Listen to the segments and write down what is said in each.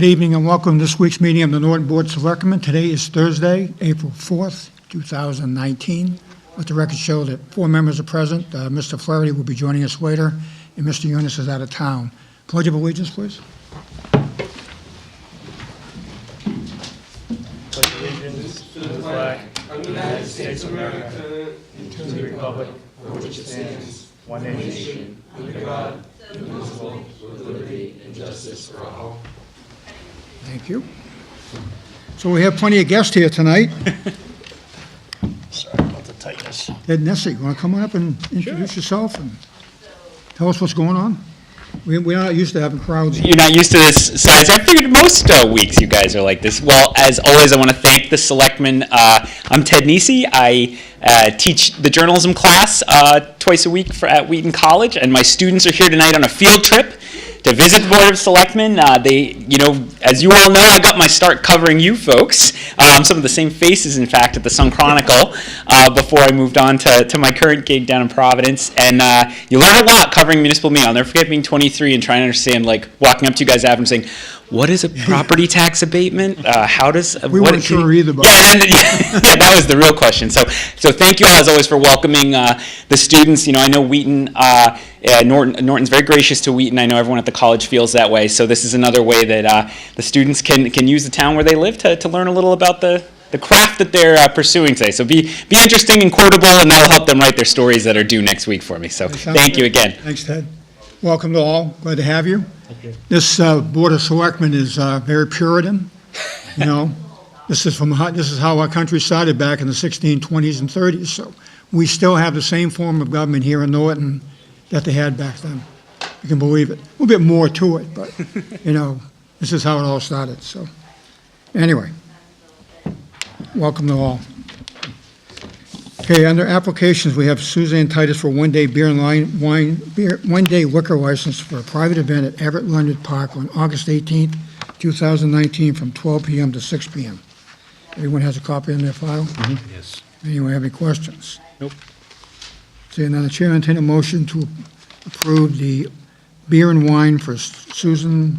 Good evening and welcome to this week's meeting of the Norton Board of Selectmen. Today is Thursday, April 4th, 2019. Let the record show that 4 members are present. Mr. Flaherty will be joining us later, and Mr. Eunice is out of town. Pledge of allegiance, please. Pledge allegiance to the flag of the United States of America and to the republic for which it stands, one nation, under God, indivisible, with liberty and justice for all. Thank you. So we have plenty of guests here tonight. Sorry about the tightness. Ed Nessie, you want to come on up and introduce yourself and tell us what's going on? We're not used to having crowds. You're not used to this size. I figured most weeks you guys are like this. Well, as always, I want to thank the Selectmen. I'm Ted Nesi. I teach the journalism class twice a week at Wheaton College, and my students are here tonight on a field trip to visit the Board of Selectmen. As you all know, I got my start covering you folks. Some of the same faces, in fact, at the Sun Chronicle before I moved on to my current gig down in Providence. And you learn a lot covering municipal media. I'll never forget being 23 and trying to understand, like, walking up to you guys after and saying, what is a property tax abatement? How does... We weren't sure either, but... Yeah, that was the real question. So thank you all, as always, for welcoming the students. You know, I know Wheaton... Norton's very gracious to Wheaton. I know everyone at the college feels that way. So this is another way that the students can use the town where they live to learn a little about the craft that they're pursuing today. So be interesting and quotable, and that'll help them write their stories that are due next week for me. So thank you again. Thanks, Ted. Welcome to all. Glad to have you. Thank you. This Board of Selectmen is very Puritan. You know, this is how our country started back in the 1620s and 30s. So we still have the same form of government here in Norton that they had back then. You can believe it. A little bit more to it, but, you know, this is how it all started. So, anyway, welcome to all. Okay, under applications, we have Suzanne Titus for one-day one-day liquor license for a private event at Everett Leonard Park on August 18th, 2019, from 12 p.m. to 6 p.m. Everyone has a copy in their file? Mm-hmm. Yes. Anyone have any questions? Nope. Seeing none, the chair entertain a motion to approve the beer and wine for Susan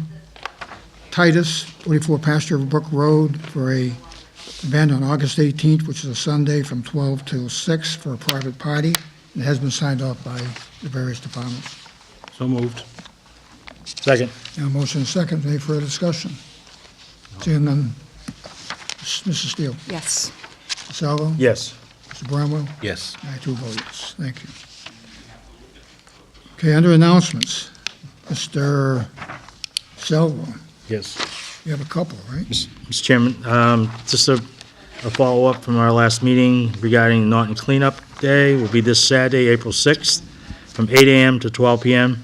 Titus, 44 Pasture Brook Road, for a event on August 18th, which is a Sunday, from 12 till 6 for a private party. It has been signed off by the various departments. So moved. Second. Now, motion and second. Any further discussion? Seeing none, Mrs. Steele. Yes. Mr. Salvo. Yes. Mr. Bramwell. Yes. I too vote yes. Thank you. Okay, under announcements, Mr. Salvo, Yes. you have a couple, right? Mr. Chairman, just a follow-up from our last meeting regarding Norton Cleanup Day will be this Saturday, April 6th, from 8 a.m. to 12 p.m.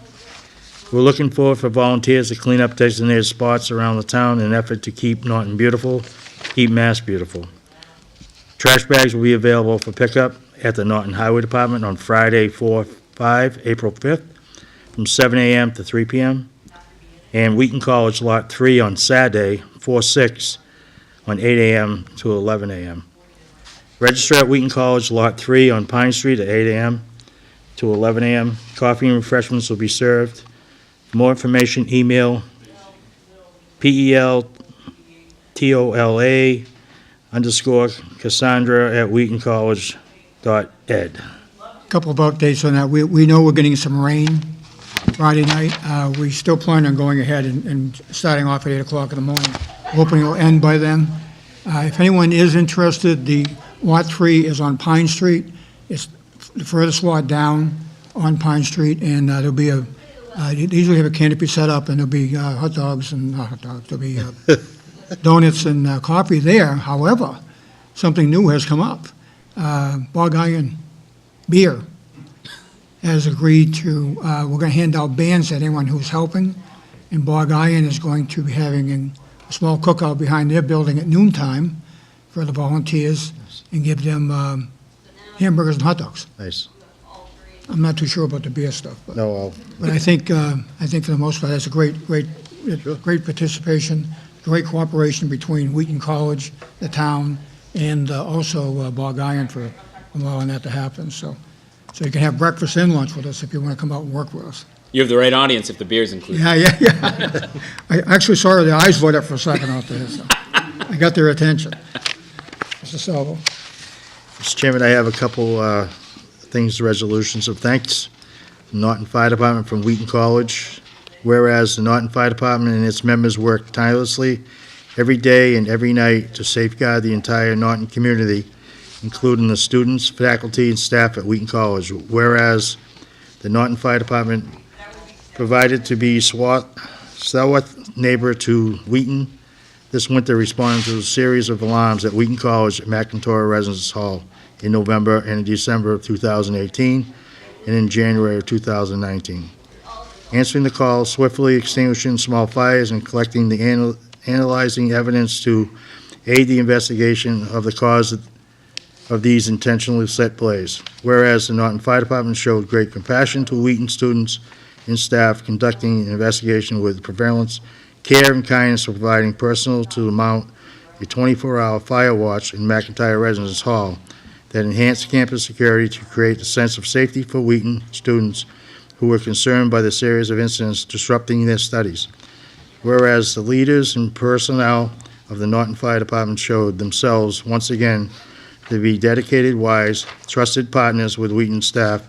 We're looking for volunteers to clean up designated spots around the town in an effort to keep Norton beautiful, keep Mass beautiful. Trash bags will be available for pickup at the Norton Highway Department on Friday, April 5th, from 7 a.m. to 3 p.m. And Wheaton College Lot 3 on Saturday, 4/6, on 8 a.m. to 11 a.m. Register at Wheaton College Lot 3 on Pine Street at 8 a.m. to 11 a.m. Coffee and refreshments will be served. For more information, email PELTOLA_Cassandra@wheatoncollege.ed. Couple of updates on that. We know we're getting some rain Friday night. We still plan on going ahead and starting off at 8 o'clock in the morning. Hoping it'll end by then. If anyone is interested, the Lot 3 is on Pine Street. It's the furthest lot down on Pine Street, and there'll be they usually have a canopy set up, and there'll be hot dogs and not hot dogs. There'll be donuts and coffee there. However, something new has come up. Bog Iron Beer has agreed to, we're going to hand out bands to anyone who's helping, and Bog Iron is going to be having a small cookout behind their building at noontime for the volunteers and give them hamburgers and hot dogs. Nice. I'm not too sure about the beer stuff, but, No, but I think for the most part, that's a great participation, great cooperation between Wheaton College, the town, and also Bog Iron for allowing that to happen. So you can have breakfast and lunch with us if you want to come out and work with us. You have the right audience if the beer's included. Yeah. I actually saw their eyes lit up for a second out there, so I got their attention. Mr. Salvo. Mr. Chairman, I have a couple things, resolutions of thanks. Norton Fire Department from Wheaton College. Whereas the Norton Fire Department and its members work tirelessly every day and every night to safeguard the entire Norton community, including the students, faculty, and staff at Wheaton College. Whereas the Norton Fire Department provided to be stalwart neighbor to Wheaton this winter, responding to a series of alarms at Wheaton College at McIntyre Residence Hall in November and in December of 2018 and in January of 2019. Answering the call, swiftly extinguishing small fires, and collecting the analyzing evidence to aid the investigation of the cause of these intentionally set blaze. Whereas the Norton Fire Department showed great compassion to Wheaton students and staff, conducting an investigation with prevalence, care, and kindness, providing personnel to mount a 24-hour fire watch in McIntyre Residence Hall that enhanced campus security to create a sense of safety for Wheaton students who were concerned by the series of incidents disrupting their studies. Whereas the leaders and personnel of the Norton Fire Department showed themselves once again to be dedicated, wise, trusted partners with Wheaton staff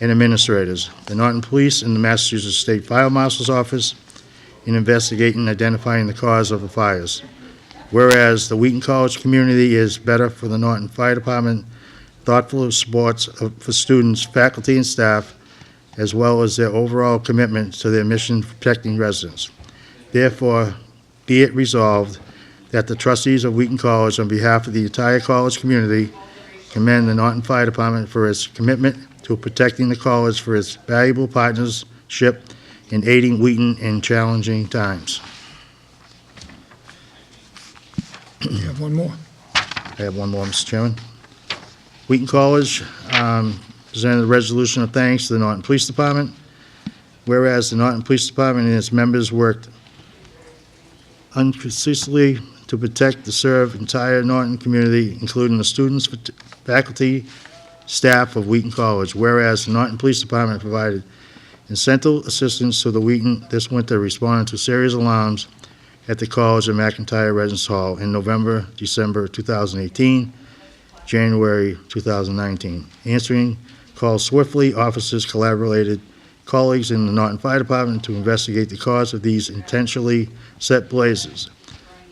and administrators, the Norton Police and the Massachusetts State Fire Marshal's Office in investigating and identifying the cause of the fires. Whereas the Wheaton College community is better for the Norton Fire Department, thoughtful of supports for students, faculty, and staff, as well as their overall commitment to their mission of protecting residents. Therefore, be it resolved that the trustees of Wheaton College, on behalf of the entire college community, commend the Norton Fire Department for its commitment to protecting the college, for its valuable partnership in aiding Wheaton in challenging times. You have one more. I have one more, Mr. Chairman. Wheaton College presented a resolution of thanks to the Norton Police Department. Whereas the Norton Police Department and its members worked unceasingly to protect and serve the entire Norton community, including the students, faculty, staff of Wheaton College. Whereas the Norton Police Department provided essential assistance to the Wheaton this winter, responding to serious alarms at the college at McIntyre Residence Hall in November, December 2018, January 2019. Answering calls swiftly, officers collaborated colleagues in the Norton Fire Department to investigate the cause of these intentionally set blazes.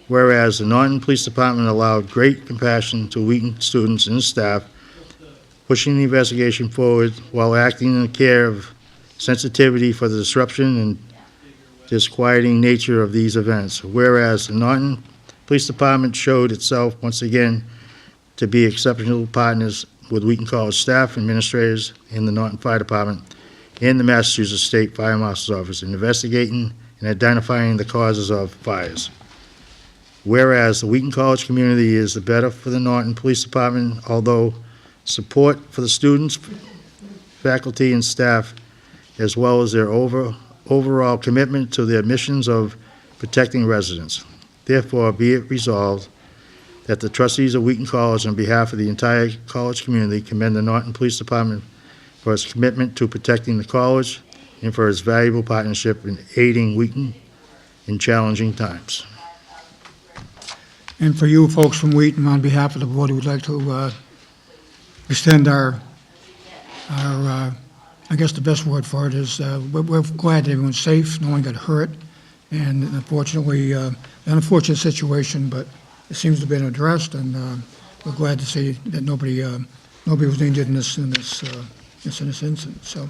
Whereas the Norton Police Department allowed great compassion to Wheaton students and staff, pushing the investigation forward while acting in the care of sensitivity for the disruption and disquieting nature of these events. Whereas the Norton Police Department showed itself once again to be exceptional partners with Wheaton College staff, administrators, and the Norton Fire Department and the Massachusetts State Fire Marshal's Office in investigating and identifying the causes of fires. Whereas the Wheaton College community is the better for the Norton Police Department, although support for the students, faculty, and staff, as well as their overall commitment to their missions of protecting residents. Therefore, be it resolved that the trustees of Wheaton College, on behalf of the entire college community, commend the Norton Police Department for its commitment to protecting the college and for its valuable partnership in aiding Wheaton in challenging times. And for you folks from Wheaton, on behalf of the board, we would like to extend our I guess the best word for it is we're glad that everyone's safe, no one got hurt, and unfortunately, an unfortunate situation, but it seems to have been addressed, and we're glad to see that nobody was injured in this incident. So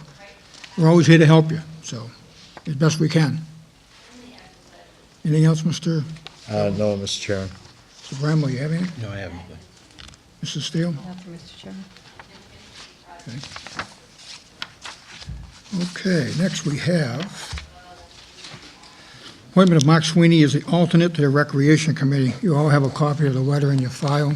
we're always here to help you, so as best we can. Anything else, Mr. No, Mr. Chairman. Mr. Bramley, you have anything? No, I haven't. Mrs. Steele? Nothing, Mr. Chairman. Okay, next we have appointment of Mark Sweeney as the alternate to the Recreation Committee. You all have a copy of the letter in your file.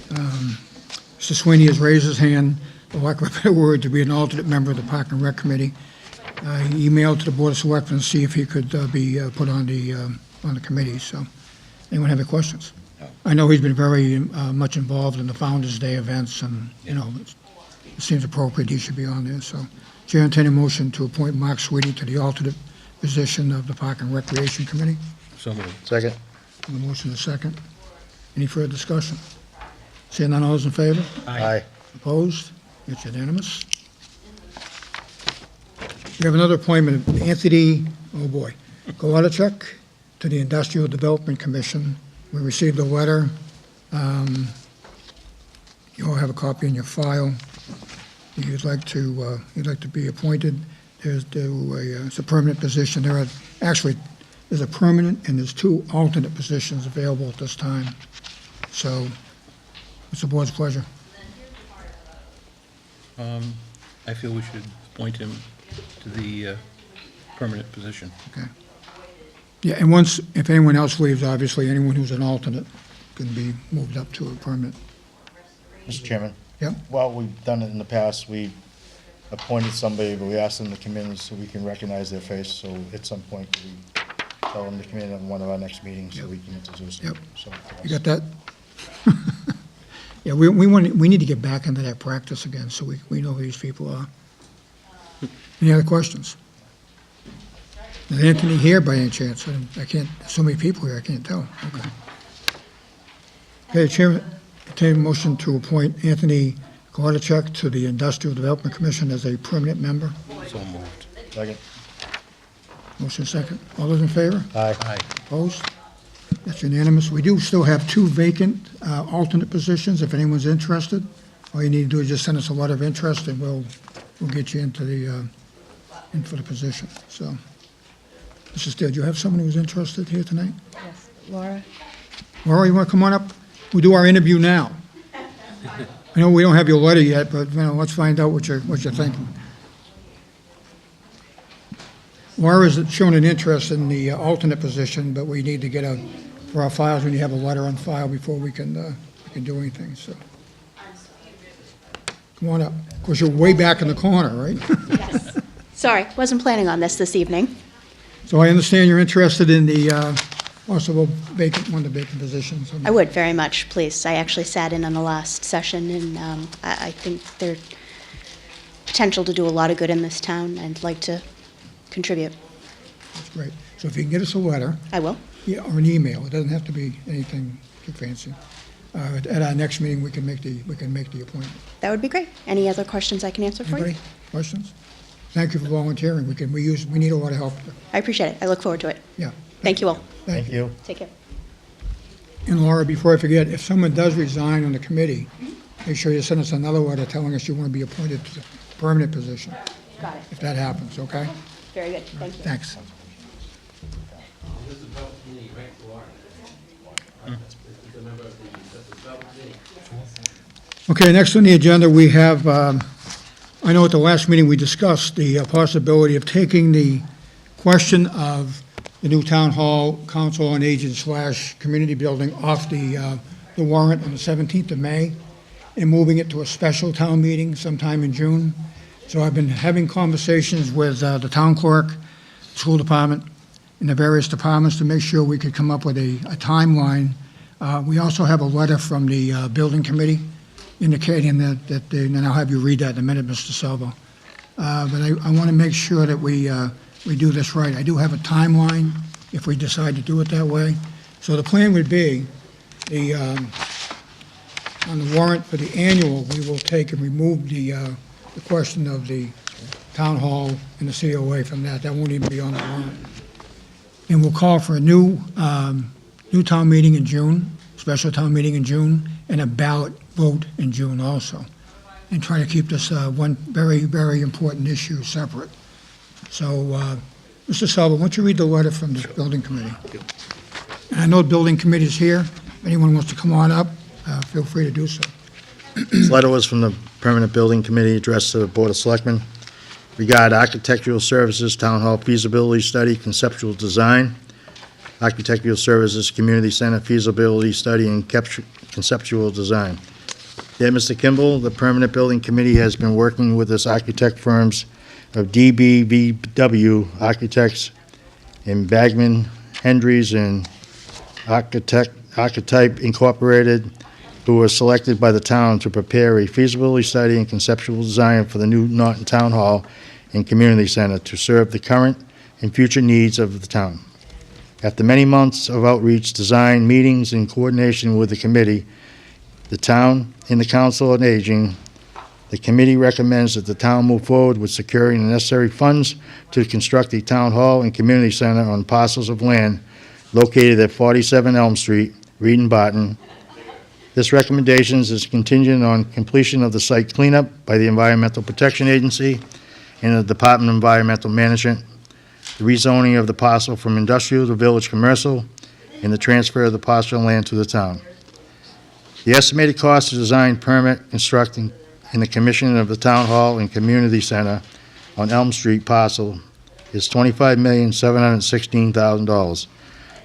Mr. Sweeney has raised his hand, for lack of a better word, to be an alternate member of the Park and Rec Committee. He emailed to the Board of Selectmen to see if he could be put on the committee. So, anyone have any questions? No. I know he's been very much involved in the Founders Day events, and it seems appropriate he should be on there. So, Chair entertain a motion to appoint Mark Sweetie to the alternate position of the Park and Recreation Committee. So moved. Second. The motion is second. Any further discussion? Seeing none, all those in favor? Aye. Opposed? It's unanimous. We have another appointment of Anthony, oh boy, Golodchuk to the Industrial Development Commission. We received a letter. You all have a copy in your file. You'd like to be appointed. It's a permanent position. There's a permanent and there's 2 alternate positions available at this time. So it's the board's pleasure. I feel we should appoint him to the permanent position. Okay. Yeah, and once, if anyone else leaves, obviously, anyone who's an alternate can be moved up to a permanent. Mr. Chairman? Yep. Well, we've done it in the past. We appointed somebody, but we asked them to come in so we can recognize their face. So at some point, we tell them to come in at one of our next meetings so we can introduce them. Yep. So, You got that? Yeah, we need to get back into that practice again, so we know who these people are. Any other questions? Is Anthony here by any chance? I can't, there's so many people here, I can't tell. Okay. Okay, Chairman, entertain a motion to appoint Anthony Golodchuk to the Industrial Development Commission as a permanent member. So moved. second. Motion second. All those in favor? Aye. Opposed? That's unanimous. We do still have 2 vacant alternate positions, if anyone's interested. All you need to do is just send us a letter of interest, and we'll get you into in for the position. So, Mrs. Steele, do you have someone who's interested here tonight? Yes, Laura? Laura, you want to come on up? We'll do our interview now. I know we don't have your letter yet, but, let's find out what you're thinking. Laura's shown an interest in the alternate position, but we need to get for our files, we need to have a letter on file before we can do anything, so. Come on up. Of course, you're way back in the corner, right? Yes. Sorry, wasn't planning on this evening. So I understand you're interested in the, also one of the vacant positions. I would very much, please. I actually sat in on the last session, and I think there's potential to do a lot of good in this town. I'd like to contribute. That's great. So if you can get us a letter, I will. yeah, or an email, it doesn't have to be anything too fancy. At our next meeting, we can make the appointment. That would be great. Any other questions I can answer for you? Anybody? Questions? Thank you for volunteering. We need a lot of help. I appreciate it. I look forward to it. Yeah. Thank you all. Thank you. Take care. And Laura, before I forget, if someone does resign on the committee, make sure you send us another letter telling us you want to be appointed to the permanent position, Got it. if that happens, okay? Very good. Thank you. Thanks. Okay, next on the agenda, we have, I know at the last meeting, we discussed the possibility of taking the question of the new town hall, council on aging / community building off the warrant on the 17th of May and moving it to a special town meeting sometime in June. So I've been having conversations with the town clerk, school department, and the various departments to make sure we could come up with a timeline. We also have a letter from the building committee indicating that they, and I'll have you read that in a minute, Mr. Salvo. But I want to make sure that we do this right. I do have a timeline if we decide to do it that way. So the plan would be, on the warrant for the annual, we will take and remove the question of the town hall and the COA from that. That won't even be on the warrant. And we'll call for a new town meeting in June, special town meeting in June, and a ballot vote in June also, and try to keep this one very, very important issue separate. So, Mr. Salvo, why don't you read the letter from the building committee? And I know the building committee is here. If anyone wants to come on up, feel free to do so. This letter was from the Permanent Building Committee addressed to the Board of Selectmen. Regard architectural services, town hall feasibility study, conceptual design, architectural services, community center feasibility study, and conceptual design. Dear Mr. Kimball, the Permanent Building Committee has been working with this architect firms of DBVW Architects and Bagman, Hendries, and Archetype Incorporated, who were selected by the town to prepare a feasibility study and conceptual design for the new Norton Town Hall and Community Center to serve the current and future needs of the town. After many months of outreach, design, meetings, and coordination with the committee, the town, and the Council on Aging, the committee recommends that the town move forward with securing the necessary funds to construct a town hall and community center on parcels of land located at 47 Elm Street, Reed and Barton. This recommendation is contingent on completion of the site cleanup by the Environmental Protection Agency and the Department of Environmental Management, the rezoning of the parcel from industrial to village commercial, and the transfer of the parcel land to the town. The estimated cost to design, permit, constructing, and the commissioning of the Town Hall and Community Center on Elm Street parcel is $25,716,000.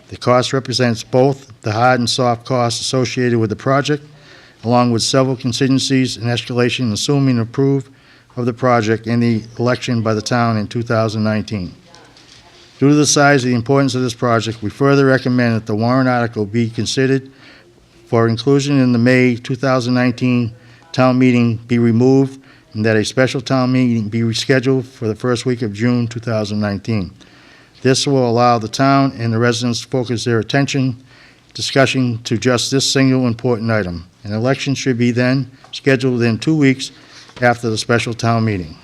The cost represents both the hard and soft costs associated with the project, along with several contingencies and escalation assuming approve of the project and the election by the town in 2019. Due to the size and the importance of this project, we further recommend that the warrant article be considered for inclusion in the May 2019 town meeting be removed, and that a special town meeting be rescheduled for the first week of June 2019. This will allow the town and the residents to focus their discussion to just this single important item. An election should be then scheduled within 2 weeks after the special town meeting.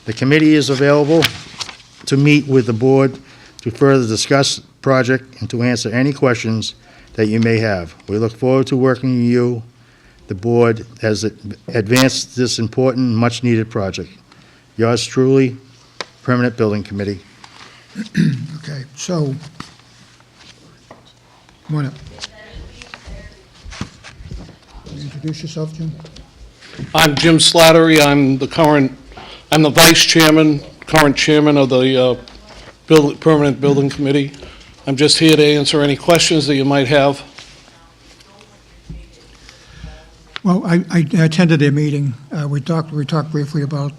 The committee is available to meet with the board to further discuss the project and to answer any questions that you may have. We look forward to working with you, the board, as it advances this important, much-needed project. Yours truly, Permanent Building Committee. Okay, so, come on up. Introduce yourself, Jim. I'm Jim Slattery. I'm the vice chairman, current chairman of the Permanent Building Committee. I'm just here to answer any questions that you might have. Well, I attended their meeting. We talked briefly about,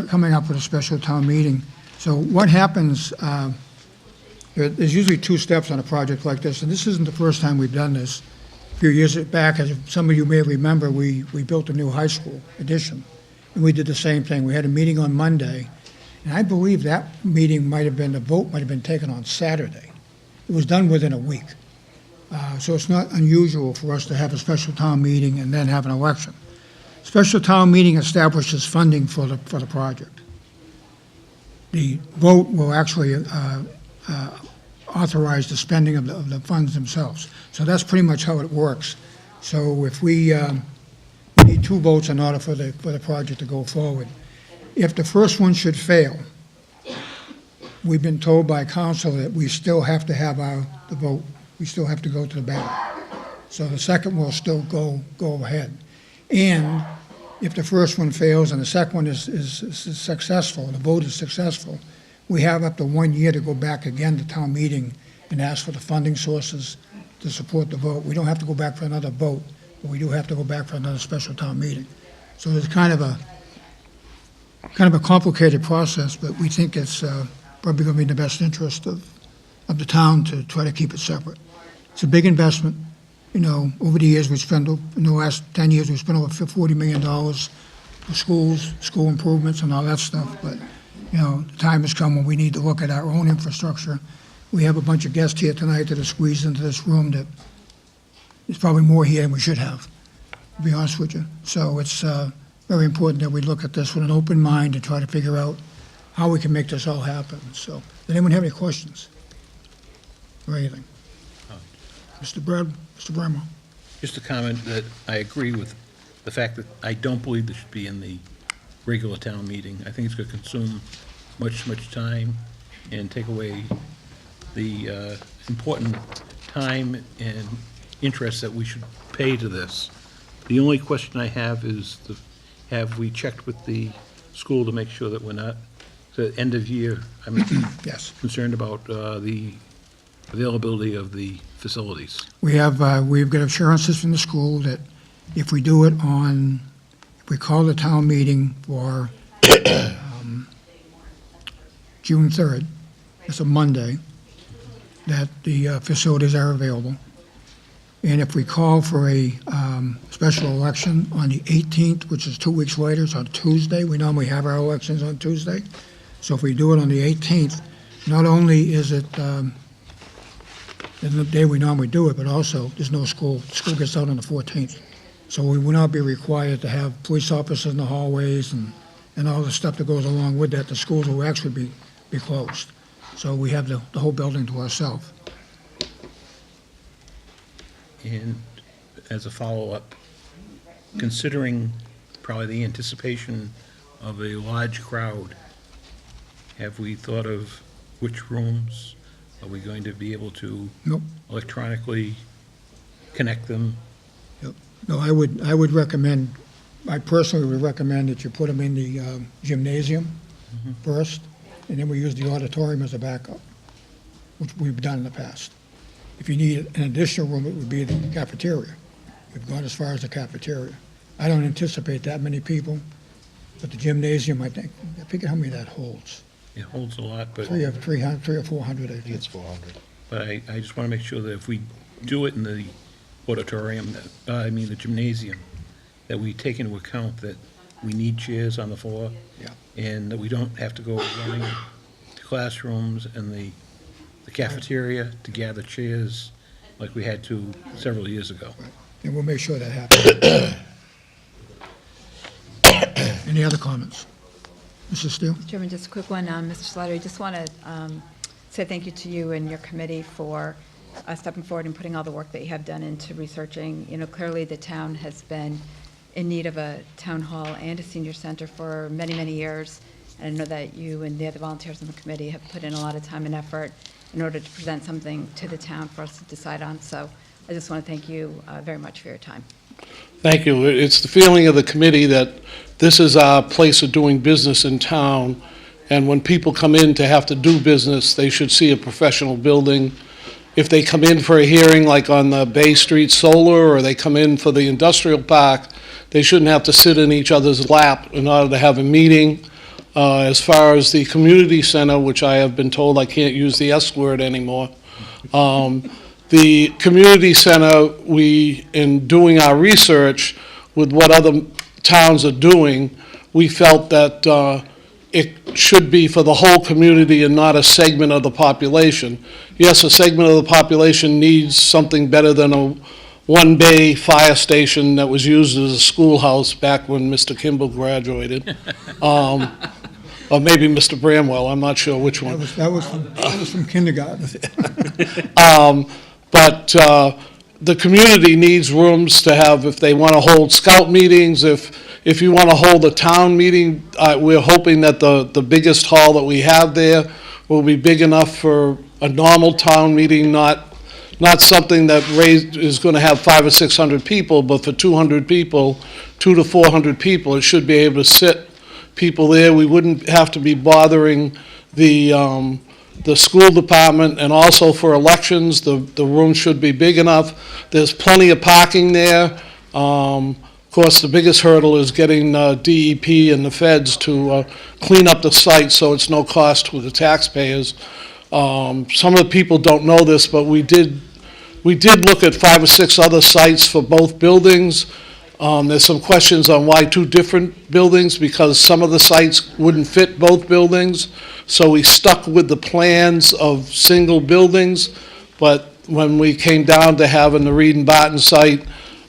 coming up with a special town meeting. So what happens, there's usually 2 steps on a project like this, and this isn't the first time we've done this. A few years back, as some of you may remember, we built a new high school addition, and we did the same thing. We had a meeting on Monday, and I believe that meeting the vote might have been taken on Saturday. It was done within a week. So it's not unusual for us to have a special town meeting and then have an election. Special town meeting establishes funding for the project. The vote will actually authorize the spending of the funds themselves. So that's pretty much how it works. So if we need 2 votes in order for the project to go forward. If the first one should fail, we've been told by council that we still have to have the vote. We still have to go to the ballot. So the second will still go ahead. And if the first one fails and the second one is successful, the vote is successful, we have up to 1 year to go back again to town meeting and ask for the funding sources to support the vote. We don't have to go back for another vote, but we do have to go back for another special town meeting. So there's kind of a complicated process, but we think it's probably going to be in the best interest of the town to try to keep it separate. It's a big investment. Over the years, in the last 10 years, we spent over $40 million for schools, school improvements and all that stuff. But, the time has come when we need to look at our own infrastructure. We have a bunch of guests here tonight that are squeezed into this room that there's probably more here than we should have, to be honest with you. So it's very important that we look at this with an open mind and try to figure out how we can make this all happen. So, does anyone have any questions or anything? Mr. Bramwell. Just a comment that I agree with the fact that I don't believe this should be in the regular town meeting. I think it's going to consume much time and take away the important time and interest that we should pay to this. The only question I have is, have we checked with the school to make sure that we're not, the end of year, I'm Yes. concerned about the availability of the facilities. We've got assurances from the school that if we do it if we call the town meeting for June 3rd, it's a Monday, that the facilities are available. And if we call for a special election on the 18th, which is 2 weeks later, it's on Tuesday, we normally have our elections on Tuesday. So if we do it on the 18th, not only is it the day we normally do it, but also there's no school. School gets out on the 14th. So we will not be required to have police officers in the hallways and all the stuff that goes along with that. The schools will actually be closed. So we have the whole building to ourselves. And as a follow-up, considering probably the anticipation of a large crowd, have we thought of which rooms are we going to be able to Nope. electronically connect them? No, I would recommend, I personally would recommend that you put them in the gymnasium first, and then we use the auditorium as a backup, which we've done in the past. If you need an additional room, it would be the cafeteria. We've gone as far as the cafeteria. I don't anticipate that many people, but the gymnasium, I forget how many that holds. It holds a lot, but 300 or 400, I think. It's 400. but I just want to make sure that if we do it in the auditorium, the gymnasium, that we take into account that we need chairs on the floor. Yeah. And that we don't have to go running to classrooms and the cafeteria to gather chairs like we had to several years ago. And we'll make sure that happens. Any other comments? Mrs. Steele? Chairman, just a quick one. Mr. Slattery, I just want to say thank you to you and your committee for stepping forward and putting all the work that you have done into researching. You know, clearly the town has been in need of a town hall and a senior center for many, many years. And I know that you and the other volunteers on the committee have put in a lot of time and effort in order to present something to the town for us to decide on. So I just want to thank you very much for your time. Thank you. It's the feeling of the committee that this is our place of doing business in town, and when people come in to have to do business, they should see a professional building. If they come in for a hearing like on the Bay Street Solar, or they come in for the industrial park, they shouldn't have to sit in each other's lap in order to have a meeting. As far as the community center, which I have been told I can't use the S word anymore, the community center, we, in doing our research with what other towns are doing, we felt that it should be for the whole community and not a segment of the population. Yes, a segment of the population needs something better than a one-bay fire station that was used as a schoolhouse back when Mr. Kimball graduated. Or maybe Mr. Bramwell, I'm not sure which one. That was from kindergarten. But the community needs rooms to have, if they want to hold scout meetings, if you want to hold a town meeting, we're hoping that the biggest hall that we have there will be big enough for a normal town meeting, not something that is going to have 500 or 600 people, but for 200 people, 200 to 400 people, it should be able to sit people there. We wouldn't have to be bothering the school department, and also for elections, the room should be big enough. There's plenty of parking there. Of course, the biggest hurdle is getting DEP and the feds to clean up the site so it's no cost to the taxpayers. Some of the people don't know this, but we did look at 5 or 6 other sites for both buildings. There's some questions on why 2 different buildings, because some of the sites wouldn't fit both buildings. So we stuck with the plans of single buildings, but when we came down to having the Reed and Barton site,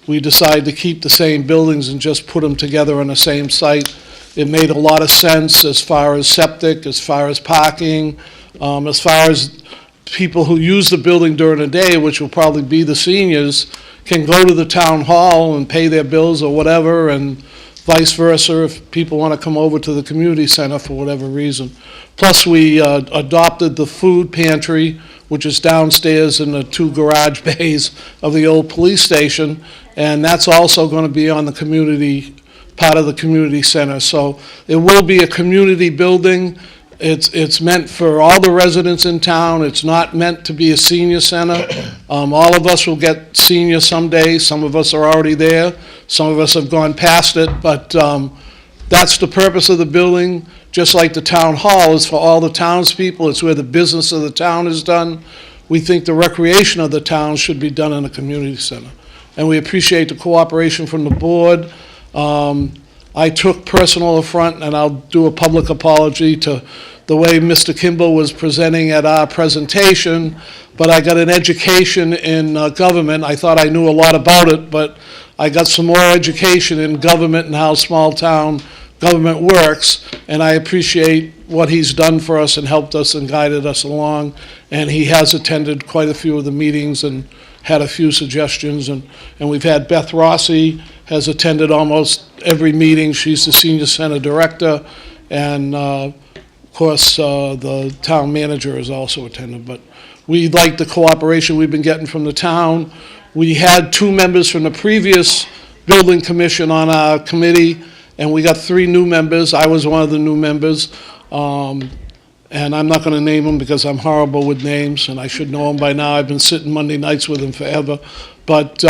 we decided to keep the same buildings and just put them together on the same site. It made a lot of sense as far as septic, as far as parking, as far as people who use the building during the day, which will probably be the seniors, can go to the town hall and pay their bills or whatever, and vice versa if people want to come over to the community center for whatever reason. Plus, we adopted the food pantry, which is downstairs in the 2 garage bays of the old police station, and that's also going to be on the community, part of the community center. So it will be a community building. It's meant for all the residents in town. It's not meant to be a senior center. All of us will get senior someday. Some of us are already there. Some of us have gone past it, but that's the purpose of the building. Just like the town hall is for all the townspeople. It's where the business of the town is done. we think the recreation of the town should be done in a community center. And we appreciate the cooperation from the board. I took personal affront, and I'll do a public apology to the way Mr. Kimball was presenting at our presentation, but I got an education in government. I thought I knew a lot about it, but I got some more education in government and how small-town government works, and I appreciate what he's done for us and helped us and guided us along. And he has attended quite a few of the meetings and had a few suggestions. And we've had Beth Rossi has attended almost every meeting. She's the senior center director. And of course, the town manager has also attended. But we like the cooperation we've been getting from the town. We had 2 members from the previous building commission on our committee, and we got 3 new members. I was one of the new members. And I'm not going to name them because I'm horrible with names, and I should know them by now. I've been sitting Monday nights with them forever. But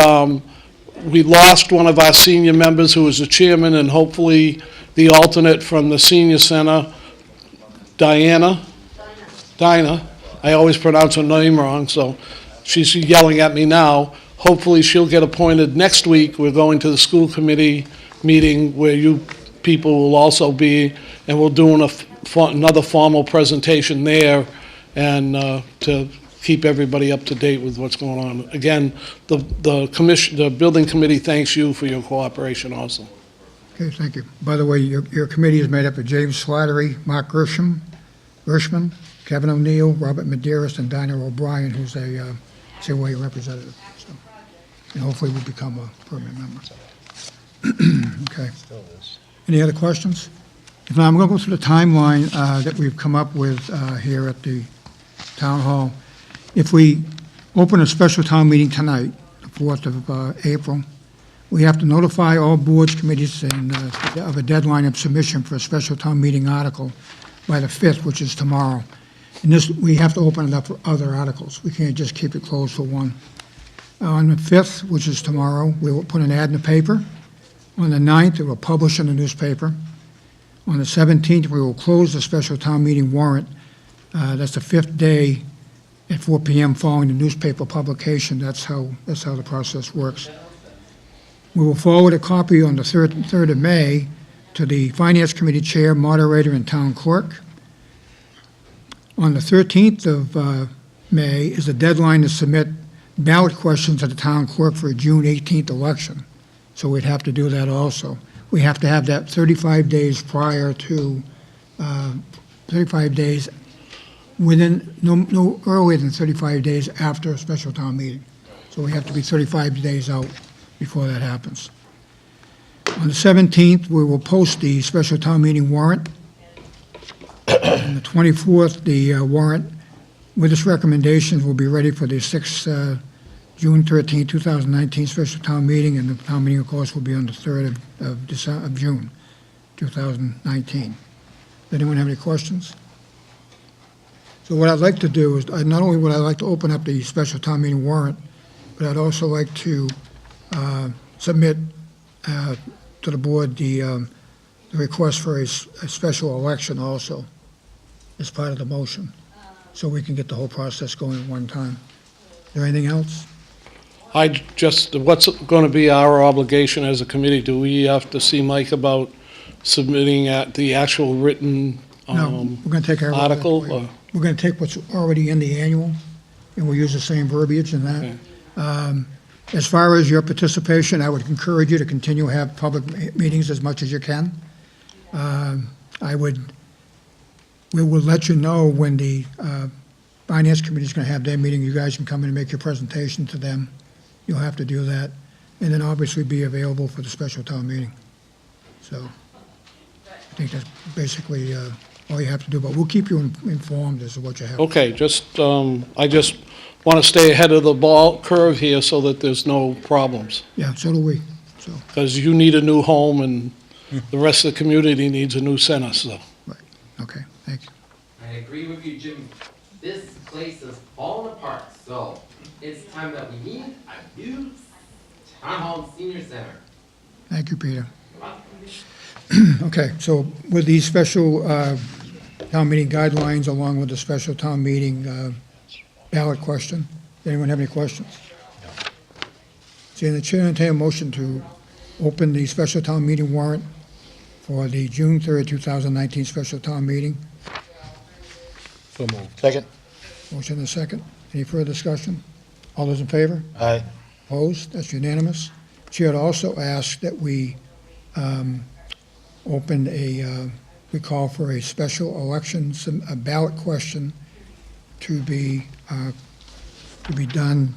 we lost one of our senior members who was the chairman, and hopefully the alternate from the senior center, Dinah. I always pronounce her name wrong, so she's yelling at me now. Hopefully she'll get appointed next week. We're going to the school committee meeting where you people will also be, and we'll do another formal presentation there, and to keep everybody up to date with what's going on. Again, the building committee thanks you for your cooperation also. Okay, thank you. By the way, your committee is made up of James Slattery, Mark Gershman, Kevin O'Neill, Robert Medeiros, and Dinah O'Brien, who's a COA representative. So, and hopefully will become a permanent member. Okay. Any other questions? If not, I'm going to go through the timeline that we've come up with here at the town hall. If we open a special town meeting tonight, the 4th of April, we have to notify all boards, committees, and of a deadline of submission for a special town meeting article by the 5th, which is tomorrow. And this, we have to open it up for other articles. We can't just keep it closed for one. On the 5th, which is tomorrow, we will put an ad in the paper. On the 9th, it will publish in the newspaper. On the 17th, we will close the special town meeting warrant. That's the 5th day at 4 p.m. following the newspaper publication. That's how the process works. We will forward a copy on the 3rd of May to the Finance Committee Chair, Moderator, and Town Clerk. On the 13th of May is the deadline to submit ballot questions to the Town Clerk for a June 18th election. So we'd have to do that also. We have to have that 35 days prior to, 35 days within, no earlier than 35 days after a special town meeting. So we have to be 35 days out before that happens. On the 17th, we will post the special town meeting warrant. On the 24th, the warrant with its recommendations will be ready for the 6th June 13, 2019 special town meeting, and the town meeting, of course, will be on the 3rd of June 2019. Does anyone have any questions? So what I'd like to do is, not only would I like to open up the special town meeting warrant, but I'd also like to submit to the board the request for a special election also as part of the motion, so we can get the whole process going at one time. Is there anything else? What's going to be our obligation as a committee? Do we have to see Mike about submitting the actual written No, we're going to take our article? We're going to take what's already in the annual, and we'll use the same verbiage in that. Okay. As far as your participation, I would encourage you to continue to have public meetings as much as you can. We will let you know when the Finance Committee is going to have their meeting. You guys can come in and make your presentation to them. You'll have to do that, and then obviously be available for the special town meeting. So I think that's basically all you have to do, but we'll keep you informed as to what you have. Okay, I just want to stay ahead of the ball curve here so that there's no problems. Yeah, so do we. So, Because you need a new home, and the rest of the community needs a new center, so. right, okay, thank you. I agree with you, Jim. This place is falling apart, so it's time that we need a new town hall and senior center. Thank you, Peter. Okay, so with these special town meeting guidelines, along with the special town meeting ballot question. Anyone have any questions? Seeing the chair, entertain a motion to open the special town meeting warrant for the June 3rd, 2019 special town meeting. So moved. Second? Motion and a second. Any further discussion? All those in favor? Aye. Opposed? That's unanimous. Chair would also ask that we open we call for a special election, a ballot question to be done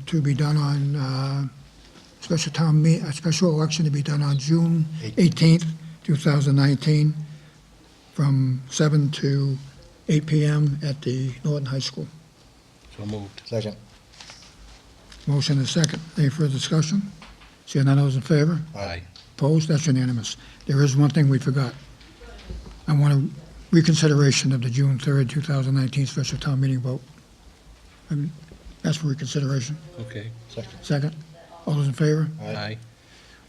on a special election to be done on June 18th, 2019, from 7 to 8 p.m. at the Norton High School. So moved. Second? Motion and second. Any further discussion? Seeing none, those in favor? Aye. Opposed? That's unanimous. There is one thing we forgot. I want a reconsideration of the June 3rd, 2019 special town meeting vote. That's for reconsideration. Okay. Second. Second. All those in favor? Aye.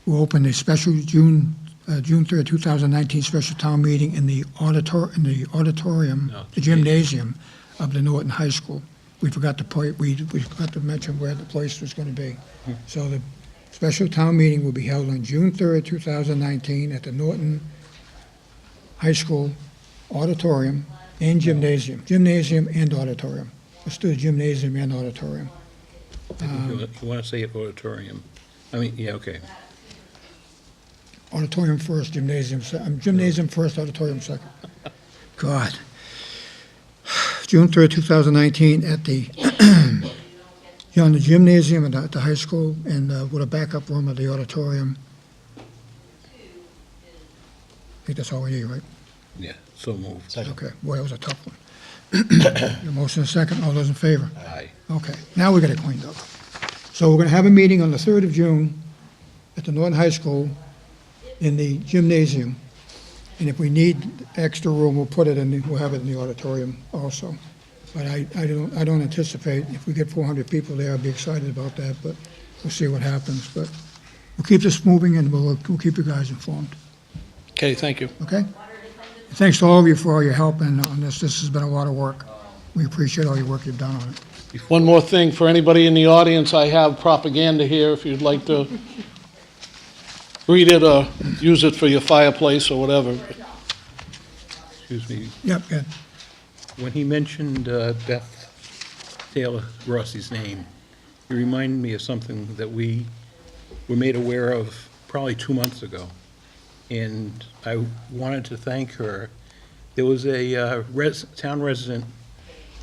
We'll open the special June 3rd, 2019 special town meeting in the auditorium, No, the gymnasium of the Norton High School. We forgot to mention where the place was going to be. So the special town meeting will be held on June 3rd, 2019 at the Norton High School auditorium and gymnasium and auditorium. Let's do the gymnasium and auditorium. I think you want to say auditorium. I mean, yeah, okay. Auditorium first, gymnasium first, auditorium second. God. June 3rd, 2019, at the gymnasium at the high school and with a backup room at the auditorium. I think that's all we need, right? Yeah, so moved. Second. Okay, boy, that was a tough one. Your motion is second, all those in favor? Aye. Okay, now we got it cleaned up. So we're going to have a meeting on the 3rd of June at the Norton High School in the gymnasium. And if we need extra room, we'll put it in, we'll have it in the auditorium also. But I don't anticipate, if we get 400 people there, I'll be excited about that, but we'll see what happens. But we'll keep this moving and we'll keep you guys informed, Okay, thank you. okay? Thanks to all of you for all your help and on this. This has been a lot of work. We appreciate all your work you've done on it. One more thing, for anybody in the audience, I have propaganda here if you'd like to read it or use it for your fireplace or whatever. Excuse me. Yep, good. When he mentioned Beth Taylor Rossi's name, he reminded me of something that we were made aware of probably 2 months ago. And I wanted to thank her. There was a town resident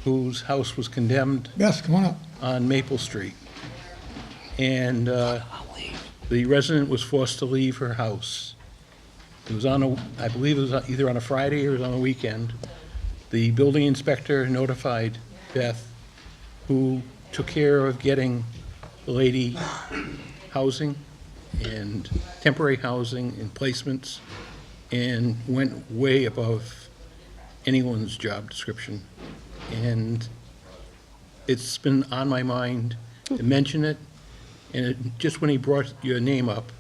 whose house was condemned Beth, come on up. on Maple Street. And the resident was forced to leave her house. It was I believe it was either on a Friday or it was on a weekend. The building inspector notified Beth, who took care of getting the lady housing and temporary housing and placements, and went way above anyone's job description. And it's been on my mind to mention it, and just when he brought your name up,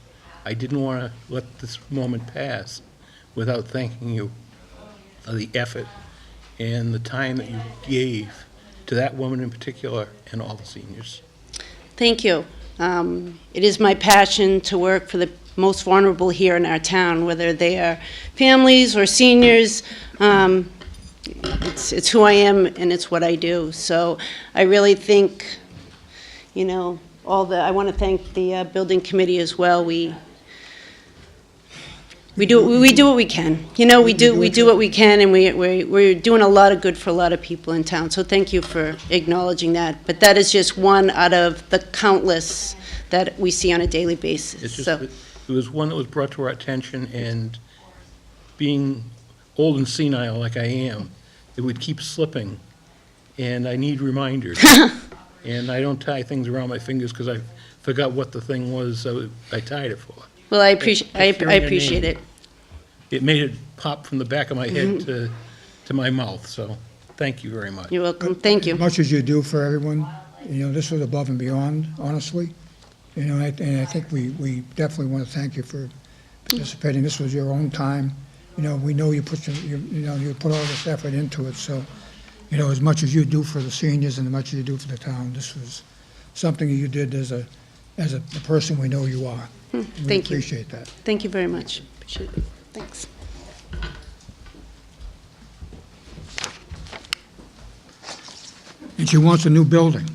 I didn't want to let this moment pass without thanking you for the effort and the time that you gave to that woman in particular and all the seniors. Thank you. It is my passion to work for the most vulnerable here in our town, whether they are families or seniors. It's who I am and it's what I do. So I really think, you know, I want to thank the building committee as well. We do what we can. You know, we do what we can, and we're doing a lot of good for a lot of people in town. So thank you for acknowledging that. But that is just one out of the countless that we see on a daily basis. It's just So that it was one that was brought to our attention, and being old and senile like I am, it would keep slipping, and I need reminders. And I don't tie things around my fingers because I forgot what the thing was I tied it for. well, I appreciate Just hearing your appreciate name, it. It made it pop from the back of my head to my mouth, so thank you very much. You're welcome. Thank you. As much as you do for everyone, you know, this was above and beyond, honestly. You know, and I think we definitely want to thank you for participating. This was your own time. You know, we know you put you put all this effort into it, so, you know, as much as you do for the seniors and as much as you do for the town, this was something you did as the person we know you are. Thank you. We appreciate that. Thank you very much. Appreciate it. Thanks. And she wants a new building.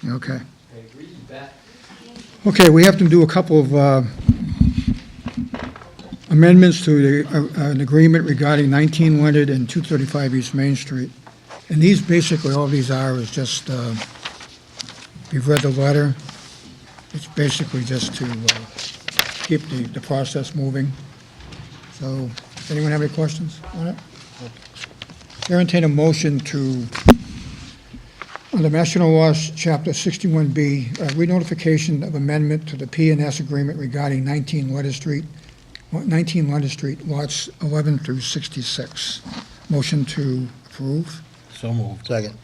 Okay. I agree, you bet. Okay, we have to do a couple of amendments to an agreement regarding 19 Leonard and 235 East Main Street. And these, basically, all these are is just, if you've read the letter, it's basically just to keep the process moving. So, does anyone have any questions on it? Entertain a motion to, under Mass General Laws, Chapter 61B, re-notification of amendment to the P&S agreement regarding 19 Leonard Street, lots 11 through 66. Motion to approve. So moved. Second.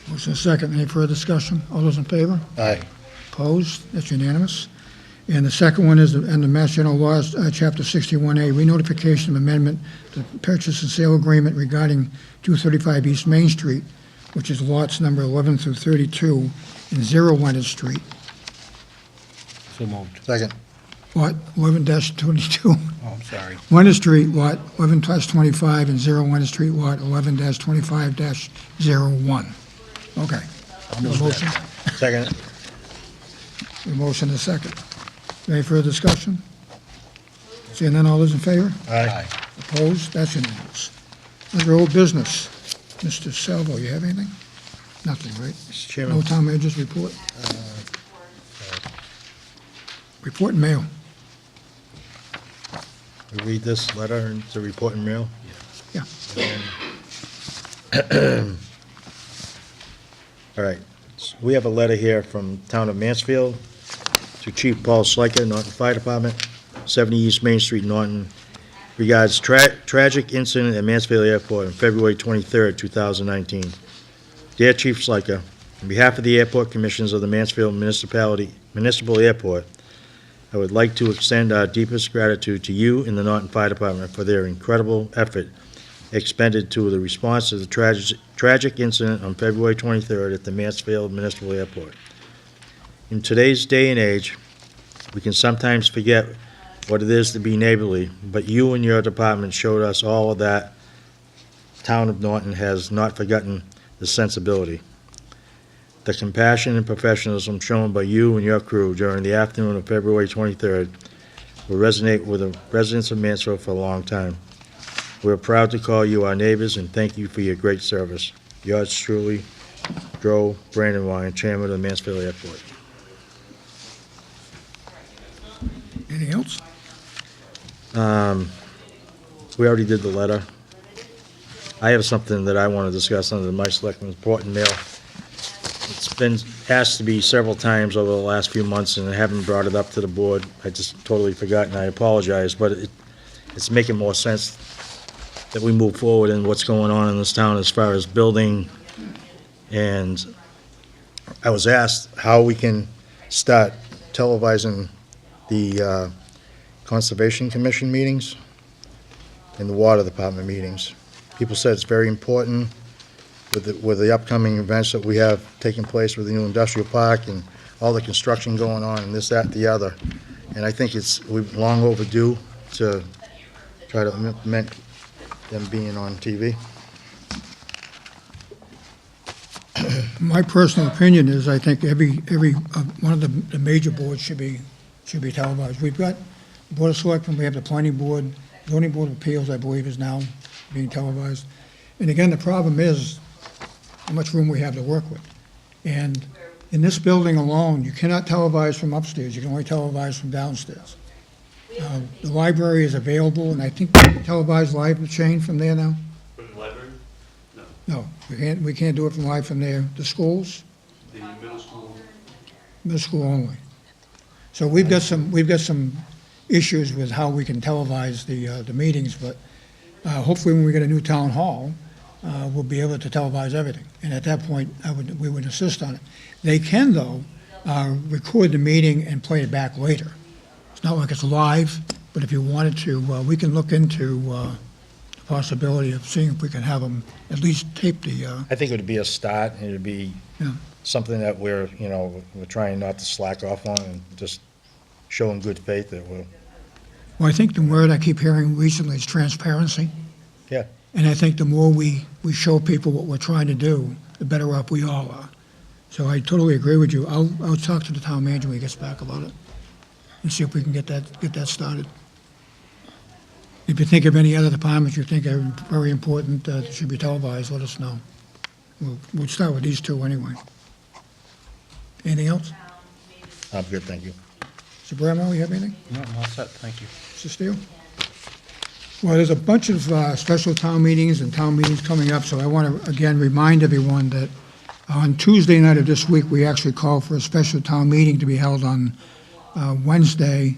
Motion second. Any further discussion? All those in favor? Aye. Opposed? That's unanimous. And the second one is under Mass General Laws, Chapter 61A, re-notification of amendment to the purchase and sale agreement regarding 235 East Main Street, which is lots number 11 through 32 in 0 Leonard Street. So moved. Second. Lot 11-22. Oh, I'm sorry. Leonard Street, lot 11-25, and 0 Leonard Street, lot 11-25-01. Okay. I'll move Motion. that. Second. A motion and a second. Any further discussion? Seeing none, all those in favor? Aye. Opposed? That's unanimous. Under old business, Mr. Salvo, you have anything? Nothing, right? Mr. No Chairman, town manager's report? Report and mail. we read this letter and it's a report and mail. Yeah. All right. So we have a letter here from Town of Mansfield to Chief Paul Sliker, Norton Fire Department, 70 East Main Street, Norton, regards tragic incident at Mansfield Airport on February 23rd, 2019. Dear Chief Sliker, on behalf of the Airport Commissioners of the Mansfield Municipal Airport, I would like to extend our deepest gratitude to you and the Norton Fire Department for their incredible effort expended to the response to the tragic incident on February 23rd at the Mansfield Municipal Airport. In today's day and age, we can sometimes forget what it is to be neighborly, but you and your department showed us all that town of Norton has not forgotten the sensibility. The compassion and professionalism shown by you and your crew during the afternoon of February 23rd will resonate with the residents of Mansfield for a long time. We're proud to call you our neighbors and thank you for your great service. Yours truly, Joe Brandywine, Chairman of the Mansfield Airport. Anything else? We already did the letter. I have something that I want to discuss under my selectmen's report and mail. It's been asked to be several times over the last few months, and I haven't brought it up to the board. I just totally forgot, and I apologize, but it's making more sense that we move forward in what's going on in this town as far as building. And I was asked how we can start televising the Conservation Commission meetings and the Water Department meetings. People said it's very important with the upcoming events that we have taking place with the new industrial park and all the construction going on and this, that, the other. And I think we're long overdue to try to implement them being on TV. My personal opinion is I think every one of the major boards should be televised. We've got the Board of Selectmen, we have the Planning Board, Zoning Board of Appeals, I believe, is now being televised. And again, the problem is how much room we have to work with. And in this building alone, you cannot televise from upstairs, you can only televise from downstairs. The library is available, and I think we can televise live the chain from there now? From the library? No. No, we can't do it from live from there. The schools? The middle school? Middle school only. So we've got some issues with how we can televise the meetings, but hopefully when we get a new town hall, we'll be able to televise everything. And at that point, we would insist on it. They can, though, record the meeting and play it back later. It's not like it's live, but if you wanted to, we can look into possibility of seeing if we can have them at least tape the, I think it would be a start, and it'd be Yeah. something that we're trying not to slack off on, and just showing good faith that we're, well, I think the word I keep hearing recently is transparency. Yeah. And I think the more we show people what we're trying to do, the better off we all are. So I totally agree with you. I'll talk to the town manager when he gets back about it and see if we can get that started. If you think of any other departments you think are very important that should be televised, let us know. We'll start with these two anyway. Anything else? I'm good, thank you. Mr. Bramwell, you have anything? No, I'm all set, thank you. Mr. Steele? Well, there's a bunch of special town meetings and town meetings coming up, so I want to, again, remind everyone that on Tuesday night of this week, we actually called for a special town meeting to be held on Wednesday.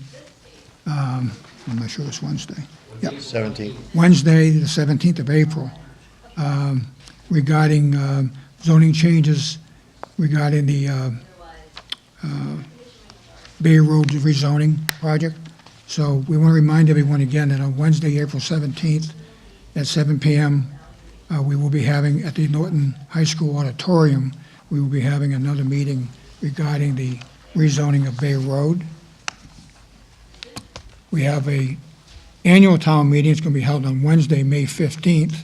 I'm not sure it's Wednesday. Yep. 17. Wednesday, the 17th of April, regarding zoning changes regarding the Bay Road rezoning project. So we want to remind everyone again that on Wednesday, April 17th, at 7 p.m., we will be having, at the Norton High School auditorium, we will be having another meeting regarding the rezoning of Bay Road. We have a annual town meeting. It's going to be held on Wednesday, May 15th,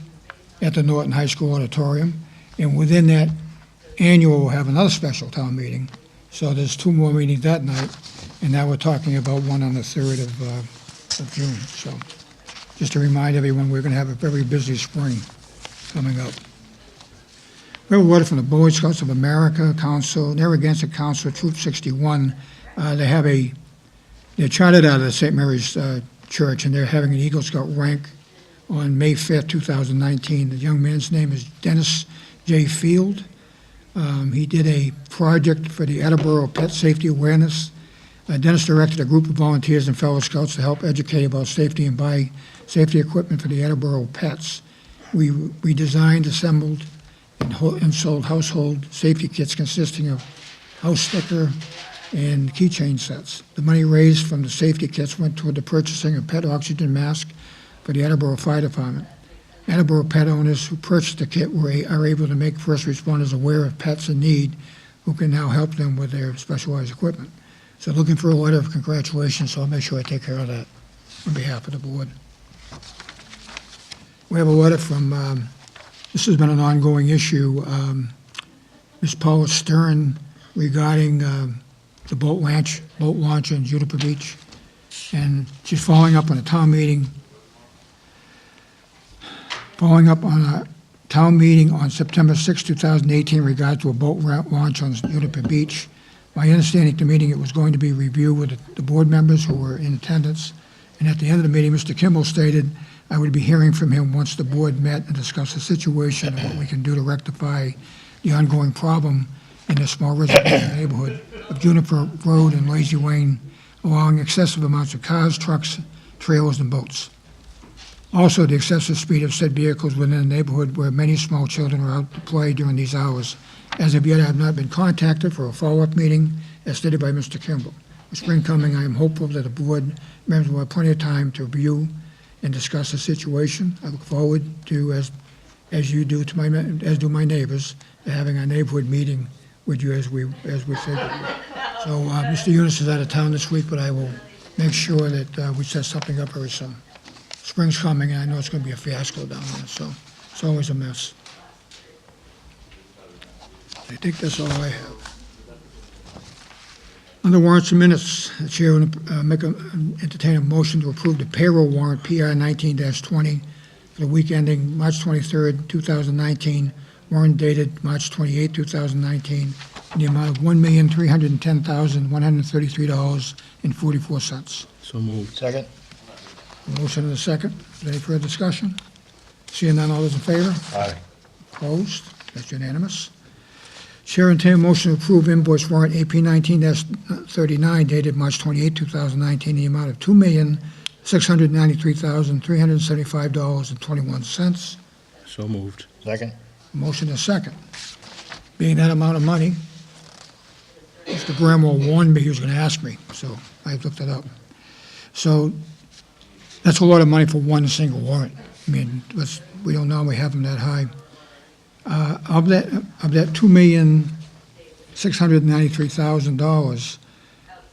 at the Norton High School auditorium. And within that annual, we'll have another special town meeting. So there's two more meetings that night, and now we're talking about one on the 3rd of June. So just to remind everyone, we're going to have a very busy spring coming up. We have a letter from the Boy Scouts of America Council, Narragansett Council, Troop 61. They're chartered out of the St. Mary's Church, and they're having an Eagle Scout rank on May 5th, 2019. The young man's name is Dennis J. Field. He did a project for the Attleboro Pet Safety Awareness. Dennis directed a group of volunteers and fellow scouts to help educate about safety and buy safety equipment for the Attleboro pets. We designed, assembled, and sold household safety kits consisting of house sticker and keychain sets. The money raised from the safety kits went toward the purchasing of pet oxygen masks for the Attleboro Fire Department. Attleboro pet owners who purchased the kit are able to make first responders aware of pets in need who can now help them with their specialized equipment. So looking for a letter of congratulations, so I'll make sure I take care of that on behalf of the board. We have a letter from, this has been an ongoing issue, Ms. Paula Stern regarding the boat launch in Juniper Beach. And she's following up on a town meeting on September 6, 2018 in regard to a boat launch on Juniper Beach. My understanding at the meeting, it was going to be reviewed with the board members who were in attendance. And at the end of the meeting, Mr. Kimball stated I would be hearing from him once the board met and discussed the situation and what we can do to rectify the ongoing problem in the small residential neighborhood of Juniper Road and Lazy Lane, allowing excessive amounts of cars, trucks, trailers, and boats. Also, the excessive speed of said vehicles within a neighborhood where many small children are out to play during these hours. As of yet, I have not been contacted for a follow-up meeting, as stated by Mr. Kimball. With spring coming, I am hopeful that the board members will have plenty of time to review and discuss the situation. I look forward to, as you do as do my neighbors, to having a neighborhood meeting with you as we said we would. So Mr. Eunice is out of town this week, but I will make sure that we set something up very soon. Spring's coming, and I know it's going to be a fiasco down there, so it's always a mess. I think that's all I have. Under warrants and minutes, the chair will entertain a motion to approve the payroll warrant PR 19-20 for the week ending March 23rd, 2019, warrant dated March 28, 2019, in the amount of $1,310,133.44. So moved. Second? Motion and a second. Is there any further discussion? Seeing none, all those in favor? Aye. Opposed? That's unanimous. Chair entertain a motion to approve invoice warrant AP 19-39 dated March 28, 2019, in the amount of $2,693,375.21. So moved. Second? Motion and a second. Being that amount of money, Mr. Bramwell warned me he was going to ask me, so I looked it up. So that's a lot of money for one single warrant. I mean, we don't normally have them that high. Of that $2,693,000,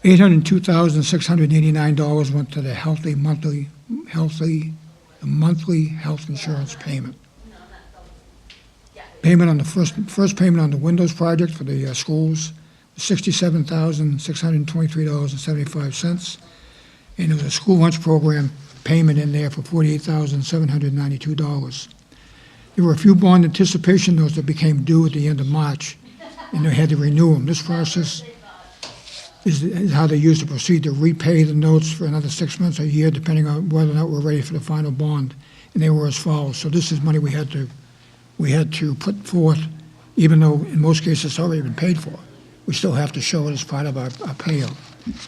$802,689 went to the monthly health insurance payment. Payment on the first payment on the Windows project for the schools, $67,623.75. And there was a school lunch program payment in there for $48,792. There were a few bond anticipation notes that became due at the end of March, and they had to renew them. This process is how they used to proceed to repay the notes for another 6 months or a year, depending on whether or not we're ready for the final bond. And they were as follows. So this is money we had to put forth, even though in most cases it's already been paid for. We still have to show it as part of our payout.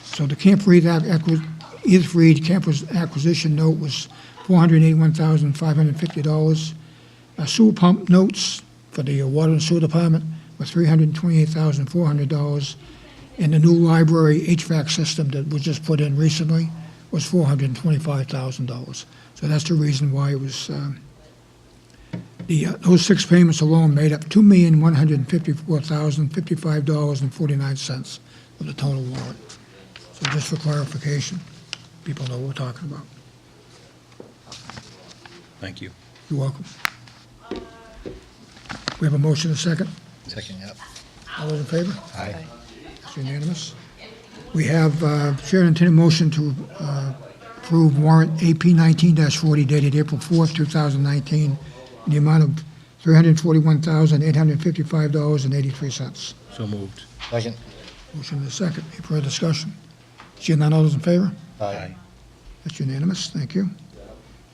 So the Edith Reed campus acquisition note was $481,550. Sewer pump notes for the water and sewer department were $328,400. And the new library HVAC system that was just put in recently was $425,000. So that's the reason why it was, those 6 payments alone made up $2,154,055.49 of the total warrant. So just for clarification, people know what we're talking about. Thank you. You're welcome. We have a motion, a second. Second, yep. All those in favor? Aye. It's unanimous. We have Chair and entertain a motion to approve warrant AP 19-40 dated April 4th, 2019, in the amount of $341,855.83. So moved. Second. Motion is second. Any further discussion? Seeing none, all those in favor? Aye. That's unanimous. Thank you.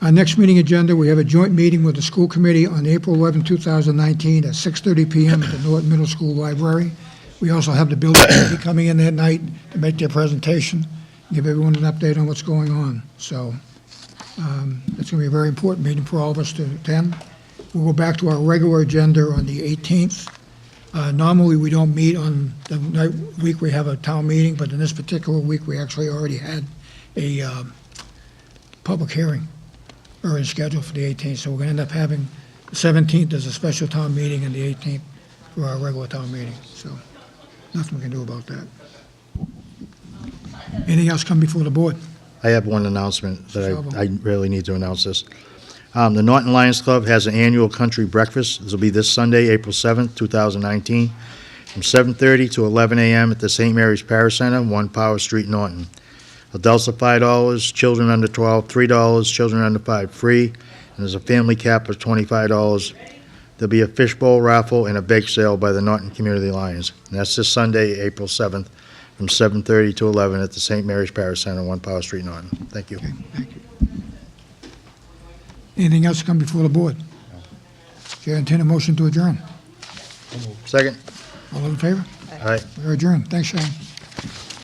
Our next meeting agenda, we have a joint meeting with the school committee on April 11, 2019 at 6:30 PM at the Norton Middle School Library. We also have the building committee coming in that night to make their presentation, give everyone an update on what's going on. So it's going to be a very important meeting for all of us to attend. We'll go back to our regular agenda on the 18th. Normally, we don't meet on the week we have a town meeting, but in this particular week, we actually already had a public hearing already scheduled for the 18th. So we're going to end up having the 17th as a special town meeting and the 18th for our regular town meeting. So nothing we can do about that. Anything else come before the board? I have one announcement that I really need to announce this. The Norton Lions Club has an annual country breakfast. This will be this Sunday, April 7th, 2019, from 7:30 to 11 a.m. at the St. Mary's Parish Center, 1 Power Street, Norton. Adults are $5, children under 12, $3, children under 5, free, and there's a family cap of $25. There'll be a fishbowl raffle and a bake sale by the Norton Community Lions. And that's this Sunday, April 7th, from 7:30 to 11 at the St. Mary's Parish Center, 1 Power Street, Norton. Thank you. Okay, thank you. Anything else come before the board? Chair, entertain a motion to adjourn. Second. All those in favor? Aye. We're adjourned. Thanks, Sharon.